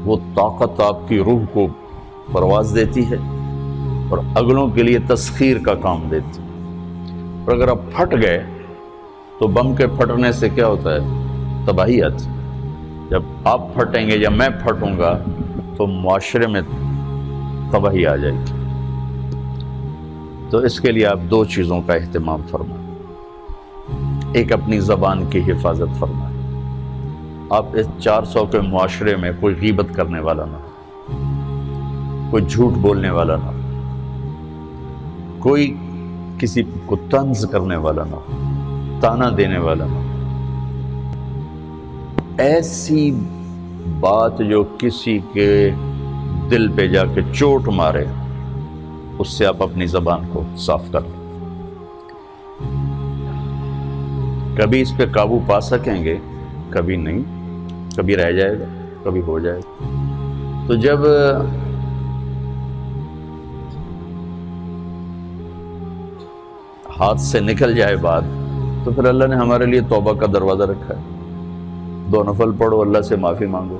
وہ طاقت آپ کی روح کو پرواز دیتی ہے اور اگلوں کے لیے تسخیر کا کام دیتی ہے۔ اور اگر آپ پھٹ گئے تو بم کے پھٹنے سے کیا ہوتا ہے؟ تباہی آتی ہے۔ جب آپ پھٹیں گے یا میں پھٹوں گا تو معاشرے میں تباہی آ جائے گی۔ تو اس کے لیے آپ دو چیزوں کا اہتمام فرمائیں۔ ایک اپنی زبان کی حفاظت فرمائیں۔ آپ اس 400 کے معاشرے میں کوئی غیبت کرنے والا نہ ہو، کوئی جھوٹ بولنے والا نہ ہو، کوئی کسی کو طنز کرنے والا نہ ہو، تانا دینے والا نہ ہو۔ ایسی بات جو کسی کے دل پہ جا کے چوٹ مارے، اس سے آپ اپنی زبان کو صاف کر لیں۔ کبھی اس پہ قابو پا سکیں گے، کبھی نہیں، کبھی رہ جائے گا، کبھی ہو جائے گا۔ تو جب ہاتھ سے نکل جائے بات تو پھر اللہ نے ہمارے لیے توبہ کا دروازہ رکھا ہے۔ 2 نفل پڑھو، اللہ سے معافی مانگو،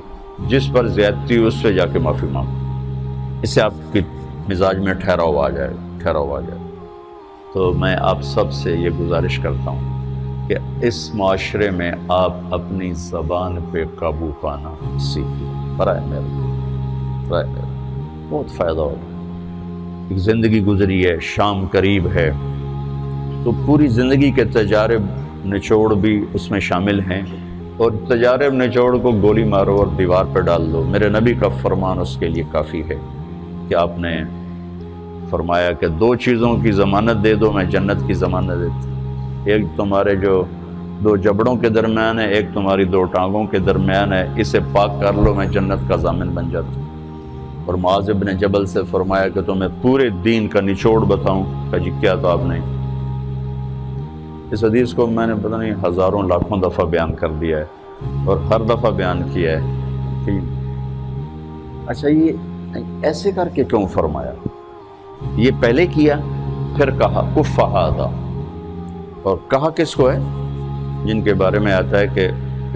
جس پر زیادتی ہو اس سے جا کے معافی مانگو، اس سے آپ کی مزاج میں ٹھہراؤ آ جائے گا۔ تو میں آپ سب سے یہ گزارش کرتا ہوں کہ اس معاشرے میں آپ اپنی زبان پہ قابو پانا سیکھیں۔ برائے میرا بہت فائدہ ہوگا۔ ایک زندگی گزری ہے، شام قریب ہے، تو پوری زندگی کے تجارب نچوڑ بھی اس میں شامل ہیں، اور تجارب نچوڑ کو گولی مارو اور دیوار پہ ڈال دو۔ میرے نبی کا فرمان اس کے لیے کافی ہے کہ آپ نے فرمایا کہ 2 چیزوں کی ضمانت دے دو، میں جنت کی ضمانت دیتا ہوں۔ ایک تمہارے جو 2 جبڑوں کے درمیان ہے، ایک تمہاری 2 ٹانگوں کے درمیان ہے، اسے پاک کر لو، میں جنت کا ضامن بن جاتا ہوں۔ اور معاذ بن جبل سے فرمایا کہ تمہیں پورے دین کا نچوڑ بتاؤں؟ کہ جی کیا؟ تو آپ نے اس حدیث کو میں نے پتہ نہیں ہزاروں لاکھوں دفعہ بیان کر دیا ہے، اور ہر دفعہ بیان کیا ہے کہ اچھا یہ ایسے کر کے کیوں فرمایا؟ یہ پہلے کیا پھر کہا کف ھذا، اور کہا کس کو ہے؟ جن کے بارے میں آتا ہے کہ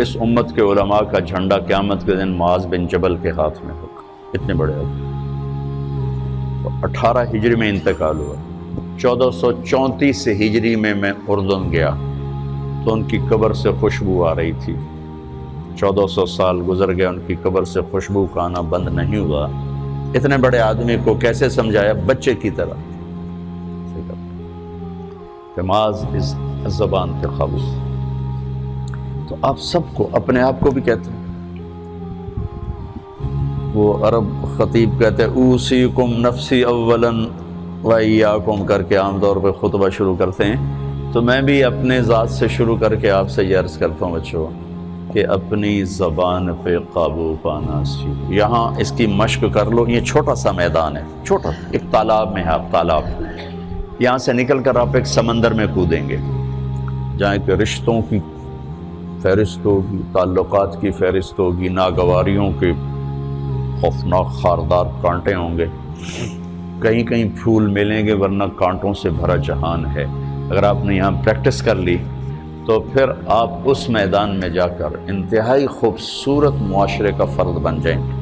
اس امت کے علماء کا جھنڈا قیامت کے دن معاذ بن جبل کے ہاتھ میں ہوگا۔ اتنے بڑے آدمی۔ تو 18 ہجری میں انتقال ہوا، 1434 ہجری میں اردن گیا تو ان کی قبر سے خوشبو آ رہی تھی۔ 1400 سال گزر گئے، ان کی قبر سے خوشبو کا آنا بند نہیں ہوا۔ اتنے بڑے آدمی کو کیسے سمجھایا؟ بچے کی طرح۔ معاذ اس زبان کے قابو۔ تو آپ سب کو، اپنے آپ کو بھی کہتے ہیں، وہ عرب خطیب کہتے ہیں اوصیکم نفسی اولا وایاکم کر کے عام طور پہ خطبہ شروع کرتے ہیں۔ تو میں بھی اپنے ذات سے شروع کر کے آپ سے یہ عرض کرتا ہوں بچوں کہ اپنی زبان پہ قابو پانا سیکھو۔ یہاں اس کی مشق کر لو۔ یہ چھوٹا سا میدان ہے، چھوٹا، ایک تالاب میں ہے، آپ تالاب، یہاں سے نکل کر آپ ایک سمندر میں کودیں گے جہاں کہ رشتوں کی فہرست ہوگی، تعلقات کی فہرست ہوگی، ناگواریوں کے خوفناک خاردار کانٹے ہوں گے، کہیں کہیں پھول ملیں گے ورنہ کانٹوں سے بھرا جہان ہے۔ اگر آپ نے یہاں پریکٹس کر لی تو پھر آپ اس میدان میں جا کر انتہائی خوبصورت معاشرے کا فرد بن جائیں گے۔